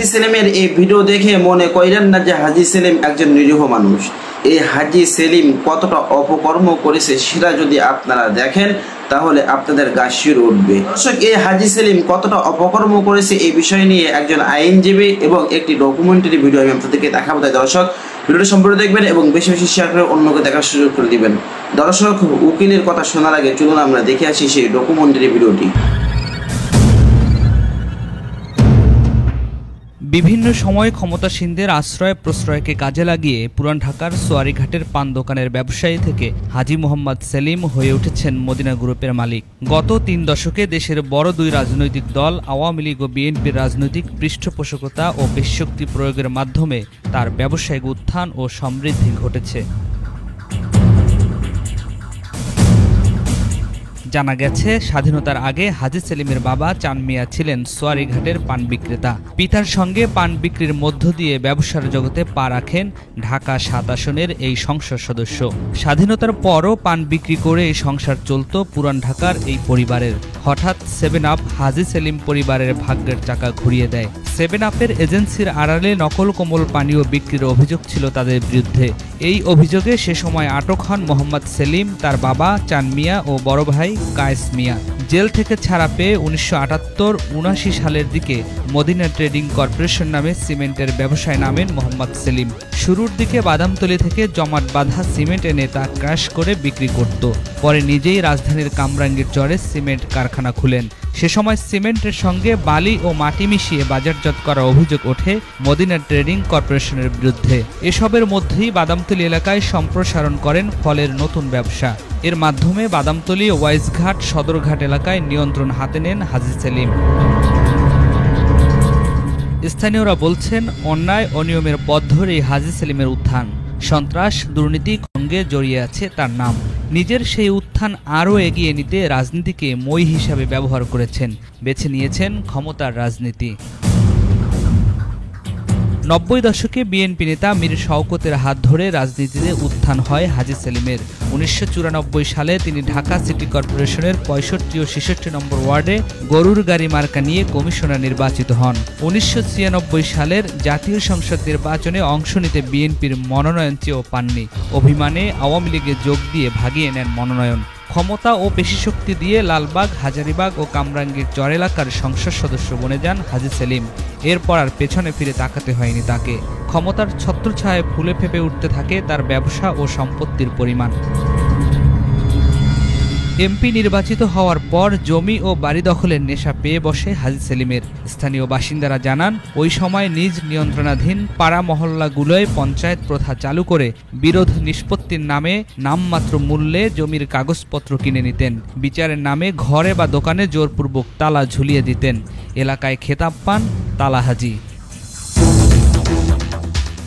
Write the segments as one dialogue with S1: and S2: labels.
S1: হাজী সেলিমের এই ভিডিও দেখে মনে করেন না যে হাজী সেলিম একজন নিরীহ মানুষ। এই হাজী সেলিম কতটা অপকর্ম করেছে সেটা যদি আপনারা দেখেন তাহলে আপনাদের গা শিউরে উঠবে। দর্শক, এই হাজী সেলিম কতটা অপকর্ম করেছে এই বিষয় নিয়ে একজন আইনজীবী এবং একটি ডকুমেন্টারি ভিডিও আমি আপনাদেরকে দেখাবো। তাই দর্শক, ভিডিওটা সম্পূর্ণ দেখবেন এবং বেশি বেশি শেয়ার করে অন্যকে দেখার সুযোগ করে দিবেন। দর্শক, উকিলের কথা শোনার আগে চলুন আমরা দেখে আসি সেই ডকুমেন্টারি ভিডিওটি।
S2: বিভিন্ন সময় ক্ষমতাসীনদের আশ্রয় প্রশ্রয়কে কাজে লাগিয়ে পুরান ঢাকার সোয়ারিঘাটের পান দোকানের ব্যবসায়ী থেকে হাজী মোহাম্মদ সেলিম হয়ে উঠেছেন মদিনা গ্রুপের মালিক। গত ৩ দশকে দেশের বড় ২ রাজনৈতিক দল আওয়ামী লীগ ও বিএনপির রাজনৈতিক পৃষ্ঠপোষকতা ও পেশশক্তি প্রয়োগের মাধ্যমে তার ব্যবসায়িক উত্থান ও সমৃদ্ধি ঘটেছে। জানা গেছে, স্বাধীনতার আগে হাজী সেলিমের বাবা চান মিয়া ছিলেন সোয়ারিঘাটের পান বিক্রেতা। পিতার সঙ্গে পান বিক্রির মধ্য দিয়ে ব্যবসার জগতে পা রাখেন ঢাকা ৭ আসনের এই সংসদ সদস্য। স্বাধীনতার পরও পান বিক্রি করে এই সংসার চলত পুরান ঢাকার এই পরিবারের। হঠাৎ 7 আপ হাজী সেলিম পরিবারের ভাগ্যের চাকা ঘুরিয়ে দেয়। 7 আপের এজেন্সির আড়ালে নকল কোমল পানীয় বিক্রির অভিযোগ ছিল তাদের বিরুদ্ধে। এই অভিযোগে সে সময় আটক হন মোহাম্মদ সেলিম, তার বাবা চান মিয়া ও বড় ভাই কায়েস মিয়া। জেল থেকে ছাড়া পেয়ে 1978-79 সালের দিকে মদিনা ট্রেডিং কর্পোরেশন নামে সিমেন্টের ব্যবসায় নামেন মোহাম্মদ সেলিম। শুরুর দিকে বাদামতলী থেকে জমাট বাঁধা সিমেন্ট এনে তা ক্র্যাশ করে বিক্রি করত। পরে নিজেই রাজধানীর কামরাঙ্গীর চরে সিমেন্ট কারখানা খুলেন। সে সময় সিমেন্টের সঙ্গে বালি ও মাটি মিশিয়ে বাজারজাত করার অভিযোগ ওঠে মদিনা ট্রেডিং কর্পোরেশনের বিরুদ্ধে। এসবের মধ্যেই বাদামতলী এলাকায় সম্প্রসারণ করেন ফলের নতুন ব্যবসা। এর মাধ্যমে বাদামতলী, ওয়াইজঘাট, সদরঘাট এলাকায় নিয়ন্ত্রণ হাতে নেন হাজী সেলিম। স্থানীয়রা বলছেন, অন্যায় অনিয়মের পথ ধরেই হাজী সেলিমের উত্থান। সন্ত্রাস, দুর্নীতি সঙ্গে জড়িয়ে আছে তার নাম। নিজের সেই উত্থান আরও এগিয়ে নিতে রাজনীতিকে মই হিসাবে ব্যবহার করেছেন, বেছে নিয়েছেন ক্ষমতার রাজনীতি। 90 দশকে বিএনপি নেতা মীর শওকতের হাত ধরে রাজনীতিতে উত্থান হয় হাজী সেলিমের। 1994 সালে তিনি ঢাকা সিটি কর্পোরেশনের 65 ও 66 নম্বর ওয়ার্ডে গরুর গাড়ি মার্কা নিয়ে কমিশনার নির্বাচিত হন। 1996 সালের জাতীয় সংসদ নির্বাচনে অংশ নিতে বিএনপির মনোনয়ন চেয়েও পাননি। অভিমানে আওয়ামী লীগে যোগ দিয়ে ভাগিয়ে নেন মনোনয়ন। ক্ষমতা ও পেশিশক্তি দিয়ে লালবাগ, হাজারীবাগ ও কামরাঙ্গীর চর এলাকার সংসদ সদস্য বনে যান হাজী সেলিম। এরপর আর পেছনে ফিরে তাকাতে হয়নি তাকে। ক্ষমতার ছত্রছায়ায় ফুলে ফেপে উঠতে থাকে তার ব্যবসা ও সম্পত্তির পরিমাণ। এমপি নির্বাচিত হওয়ার পর জমি ও বাড়ি দখলের নেশা পেয়ে বসে হাজী সেলিমের। স্থানীয় বাসিন্দারা জানান, ওই সময় নিজ নিয়ন্ত্রণাধীন পাড়া মহল্লাগুলোয় পঞ্চায়েত প্রথা চালু করে বিরোধ নিষ্পত্তির নামে নামমাত্র মূল্যে জমির কাগজপত্র কিনে নিতেন। বিচারের নামে ঘরে বা দোকানে জোরপূর্বক তালা ঝুলিয়ে দিতেন। এলাকায় খেতাব পান তালা হাজী।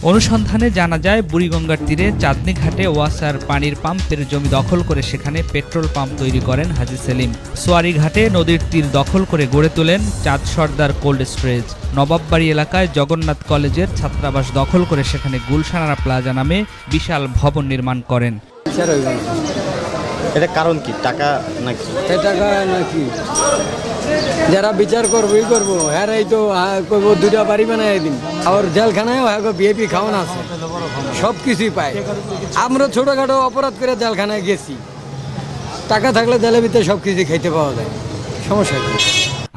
S2: অনুসন্ধানে জানা যায়, বুড়িগঙ্গার তীরে চাঁদনী ঘাটে ওয়াসার পানির পাম্পের জমি দখল করে সেখানে পেট্রোল পাম্প তৈরি করেন হাজী সেলিম। সোয়ারি ঘাটে নদীর তীর দখল করে গড়ে তোলেন চাঁদ সর্দার কোল্ড স্টোরেজ। নবাববাড়ি এলাকায় জগন্নাথ কলেজের ছাত্রাবাস দখল করে সেখানে গুলশানারা প্লাজা নামে বিশাল ভবন নির্মাণ করেন।
S3: এটা কারণ কি? টাকা নাকি?
S4: টাকা নাকি যারা বিচার করবোই করবো, হ্যাঁ এই তো করবো 2টা বাড়ি বানাই দিন। আর জেলখানায় বিএপি খাওয়ান আছে, সব কিছুই পায়। আমরা ছোটখাটো অপরাধ করে জেলখানায় গেছি, টাকা থাকলে জেলের ভিতরে সব কিছু খাইতে পাওয়া যায়, সমস্যা কি?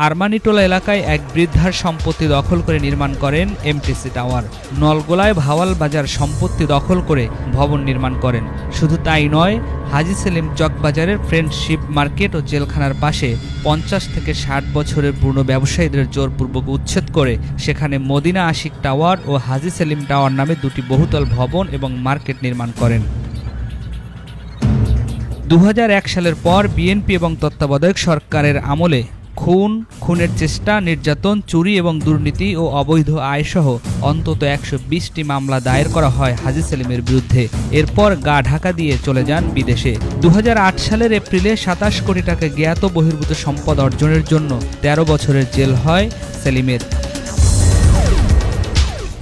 S2: আরমানিটোলা এলাকায় এক বৃদ্ধার সম্পত্তি দখল করে নির্মাণ করেন এমটিসি টাওয়ার। নলগোলায় ভাওয়াল বাজার সম্পত্তি দখল করে ভবন নির্মাণ করেন। শুধু তাই নয়, হাজী সেলিম চকবাজারের ফ্রেন্ডশিপ মার্কেট ও জেলখানার পাশে 50 থেকে 60 বছরের পুরনো ব্যবসায়ীদের জোরপূর্বক উচ্ছেদ করে সেখানে মদিনা আশিক টাওয়ার ও হাজী সেলিম টাওয়ার নামে 2টি বহুতল ভবন এবং মার্কেট নির্মাণ করেন। 2001 সালের পর বিএনপি এবং তত্ত্বাবধায়ক সরকারের আমলে খুনের চেষ্টা, নির্যাতন, চুরি এবং দুর্নীতি ও অবৈধ আয়সহ অন্তত 120টি মামলা দায়ের করা হয় হাজী সেলিমের বিরুদ্ধে। এরপর গা ঢাকা দিয়ে চলে যান বিদেশে। 2008 সালের এপ্রিলে 27 কোটি টাকা জ্ঞাত বহির্ভূত সম্পদ অর্জনের জন্য 13 বছরের জেল হয় সেলিমের।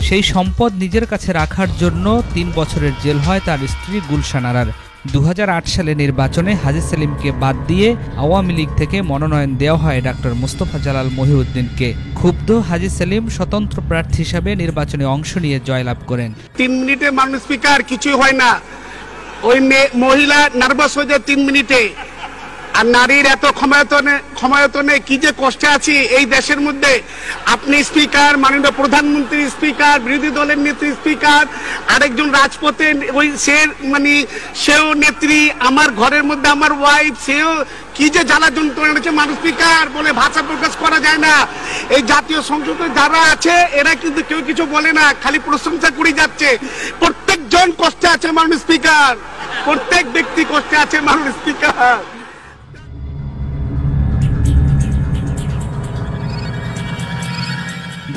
S2: সেই সম্পদ নিজের কাছে রাখার জন্য 3 বছরের জেল হয় তার স্ত্রী গুলশান আরার। 2008 সালে নির্বাচনে হাজী সেলিমকে বাদ দিয়ে আওয়ামী লীগ থেকে মনোনয়ন দেওয়া হয় ডক্টর মোস্তফা জালাল মহিউদ্দিনকে। ক্ষুব্ধ হাজী সেলিম স্বতন্ত্র প্রার্থী হিসাবে নির্বাচনে অংশ নিয়ে জয়লাভ করেন।
S5: 3 মিনিটে মাননীয় স্পিকার কিছুই হয় না, ওই মহিলা নার্ভাস হয়ে যায় 3 মিনিটে। আর নারীর এত ক্ষমতায়তনে কি যে কষ্টে আছি এই দেশের মধ্যে। আপনি স্পিকার, মাননীয় প্রধানমন্ত্রী স্পিকার, বিরোধী দলের নেত্রী স্পিকার, আরেকজন রাজপথে ওই সেও নেত্রী, আমার ঘরের মধ্যে আমার ওয়াইফ, সেও কি যে জ্বালা যন্ত্রণা হচ্ছে মাননীয় স্পিকার, বলে ভাষা প্রকাশ করা যায় না। এই জাতীয় সংসদে যারা আছে এরা কিন্তু কেউ কিছু বলে না, খালি প্রশংসা করে যাচ্ছে। প্রত্যেকজন কষ্টে আছে মাননীয় স্পিকার, প্রত্যেক ব্যক্তি কষ্টে আছে মাননীয় স্পিকার।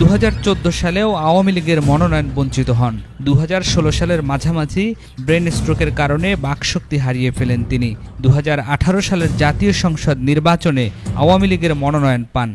S2: 2014 সালেও আওয়ামী লীগের মনোনয়ন বঞ্চিত হন। 2016 সালের মাঝামাঝি ব্রেন স্ট্রোকের কারণে বাকশক্তি হারিয়ে ফেলেন তিনি। 2018 সালের জাতীয় সংসদ নির্বাচনে আওয়ামী লীগের মনোনয়ন পান।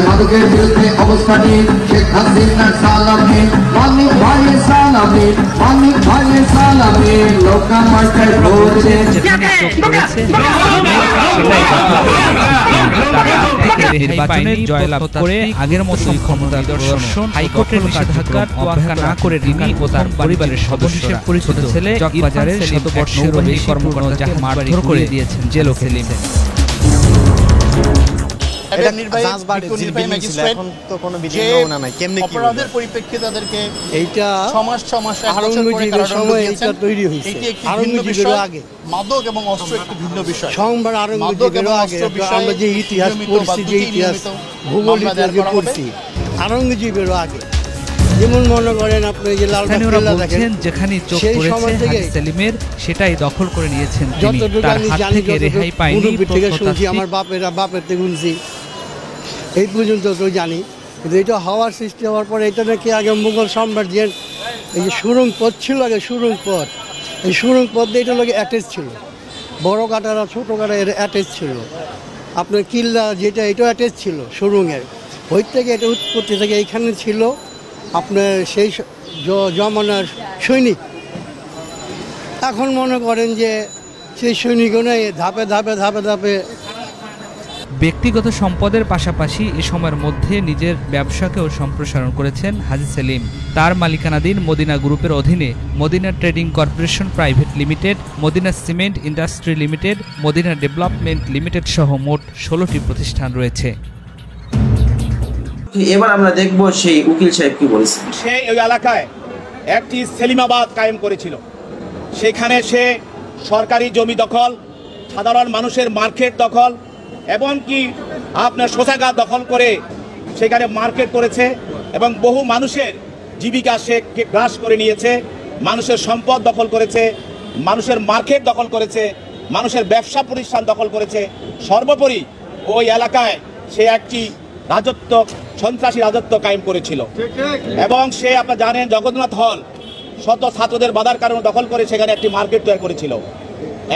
S6: মাদকের বিরুদ্ধে অবস্থানে শেখ হাসিনার সালামে, মানিক ভাইয়ের সালামে, মানিক ভাইয়ের সালামে, লোকা মার্কায় ভোট দেন।
S2: নির্বাচনে জয়লাভ করে আগের মতোই ক্ষমতা প্রদর্শন, হাইকোর্টের নিষেধাজ্ঞা তোয়াক্কা না করে তিনি ও তার পরিবারের সদস্যরা পরিচিত ছেলে চকবাজারের শতবর্ষের বেশি কর্মকর্তা যাকে মারধর করে দিয়েছেন জেল খেলে।
S3: অপরাধের পরিপ্রেক্ষিতে তাদেরকে
S6: এইটা তৈরি হয়েছে আগে।
S3: মাদক এবং অস্ত্র একটি ভিন্ন বিষয়।
S6: সংবার আরঙ্গজীবেরও আগে আমরা যে ইতিহাস পড়ছি, যে ইতিহাস ভূগোল ইতিহাস পড়ছি, আরঙ্গজীবেরও আগে। যেমন মনে করেন আপনি যে
S2: লালবাগ দেখেন, যেখানে চোখ পড়েছে হাজী সেলিমের সেটাই দখল করে নিয়েছেন তিনি। তার হাত থেকে রেহাই পায়নি।
S6: আমার বাপের থেকে শুনছি, এই পর্যন্ত তো জানি। কিন্তু এটা হওয়ার সৃষ্টি হওয়ার পরে এটা নাকি আগে মুঘল সাম্রাজ্যের এই যে সুরং পথ ছিল, আগে সুরং পথ, এই সুরং পথ দিয়ে এটা লোক অ্যাটাচ ছিল, বড় কাটারা ছোটো কাটা এর অ্যাটাচ ছিল। আপনার কিল্লা যেটা এটাও অ্যাটাচ ছিল সুরঙ্গের, ওই থেকে এটা উৎপত্তি থেকে এইখানে ছিল আপনার সেই জমানার সৈনিক। এখন মনে করেন যে সেই সৈনিকও নেই, ধাপে ধাপে ধাপে ধাপে।
S2: ব্যক্তিগত সম্পদের পাশাপাশি এ সময়ের মধ্যে নিজের ব্যবসাকেও সম্প্রসারণ করেছেন হাজী সেলিম। তার মালিকানাধীন মদিনা গ্রুপের অধীনে Madina trading corporation private limited, Madina cement industry limited, Madina development limited সহ মোট 16টি প্রতিষ্ঠান রয়েছে।
S1: এবার আমরা দেখব সেই উকিল সাহেব কি বলেছেন।
S5: সে ওই এলাকায় একটি সেলিমাবাদ কায়েম করেছিল। সেখানে সে সরকারি জমি দখল, সাধারণ মানুষের মার্কেট দখল এবং কি আপনার শৌচাগার দখল করে সেখানে মার্কেট করেছে এবং বহু মানুষের জীবিকা সে গ্রাস করে নিয়েছে, মানুষের সম্পদ দখল করেছে, মানুষের মার্কেট দখল করেছে, মানুষের ব্যবসা প্রতিষ্ঠান দখল করেছে। সর্বোপরি ওই এলাকায় সে একটি রাজত্ব, সন্ত্রাসী রাজত্ব কায়েম করেছিল এবং সে আপনারা জানেন জগন্নাথ হল শত ছাত্রদের বাধার কারণে দখল করে সেখানে একটি মার্কেট তৈরি করেছিল।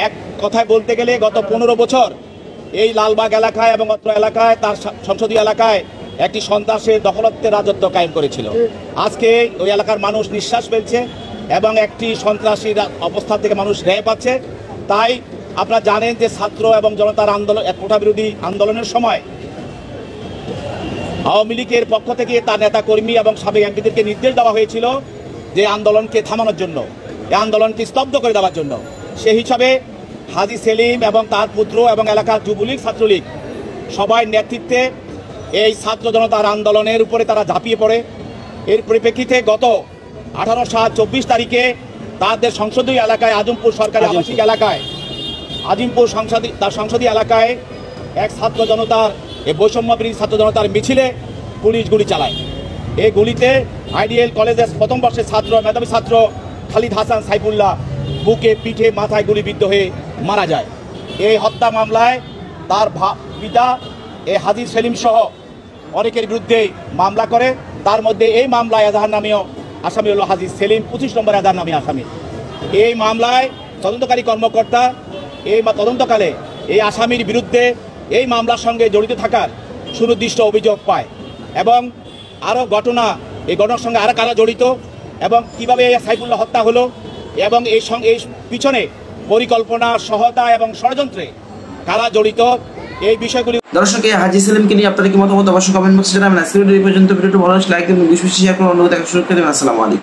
S5: এক কথায় বলতে গেলে গত 15 বছর এই লালবাগ এলাকায় এবং অত্র এলাকায় তার সংসদীয় এলাকায় একটি সন্ত্রাসের দখলত্বের রাজত্ব কায়েম করেছিল। আজকে ওই এলাকার মানুষ নিঃশ্বাস ফেলছে এবং একটি সন্ত্রাসী অবস্থা থেকে মানুষ রেহাই পাচ্ছে। তাই আপনারা জানেন যে ছাত্র এবং জনতার আন্দোলন, কোটা বিরোধী আন্দোলনের সময় আওয়ামী লীগের পক্ষ থেকে তার নেতা কর্মী এবং সাবেক এমপিদেরকে নির্দেশ দেওয়া হয়েছিল যে আন্দোলনকে থামানোর জন্য, এই আন্দোলনকে স্তব্ধ করে দেওয়ার জন্য। সেই হিসাবে হাজী সেলিম এবং তার পুত্র এবং এলাকার যুবলীগ, ছাত্রলীগ সবাই নেতৃত্বে এই ছাত্র জনতার আন্দোলনের উপরে তারা ঝাঁপিয়ে পড়ে। এর পরিপ্রেক্ষিতে গত 18/7/24 তারিখে তাদের সংসদীয় এলাকায়, আজমপুর সরকারি আবাসিক এলাকায়, আজিমপুর সংসদীয় এলাকায় এক ছাত্র জনতার, এই বৈষম্য বিরোধী ছাত্র জনতার মিছিলে পুলিশ গুলি চালায়। এই গুলিতে আইডিএল কলেজের প্রথম বর্ষের ছাত্র, মেধাবী ছাত্র খালিদ হাসান সাইফুল্লাহ বুকে, পিঠে, মাথায় গুলিবিদ্ধ হয়ে মারা যায়। এই হত্যা মামলায় তার পিতা এই হাজী সেলিম সহ অনেকের বিরুদ্ধে মামলা করে। তার মধ্যে এই মামলায় এজাহার নামীয় আসামি হল হাজী সেলিম, 25 নম্বর এজাহার নামী আসামি। এই মামলায় তদন্তকারী কর্মকর্তা এই তদন্তকালে এই আসামির বিরুদ্ধে এই মামলার সঙ্গে জড়িত থাকার সুনির্দিষ্ট অভিযোগ পায় এবং আরও এই ঘটনার সঙ্গে আরও কারা জড়িত এবং কিভাবে সাইফুল্লাহ হত্যা হলো এবং এই পিছনে পরিকল্পনা, সহায়তা এবং ষড়যন্ত্রে কারা জড়িত এই বিষয়গুলি।
S1: দর্শক, এই হাজী সেলিমকে নিয়ে আপনাদের কি মতামত অবশ্যই কমেন্ট বক্সে জানাবেন। আজকের ভিডিও এই পর্যন্ত। ভিডিওটি ভালো লাগলে লাইক দিন, বেশি বেশি শেয়ার করুন, অন্যকে দেখার সুযোগ করে দেবেন। আসসালামু আলাইকুম।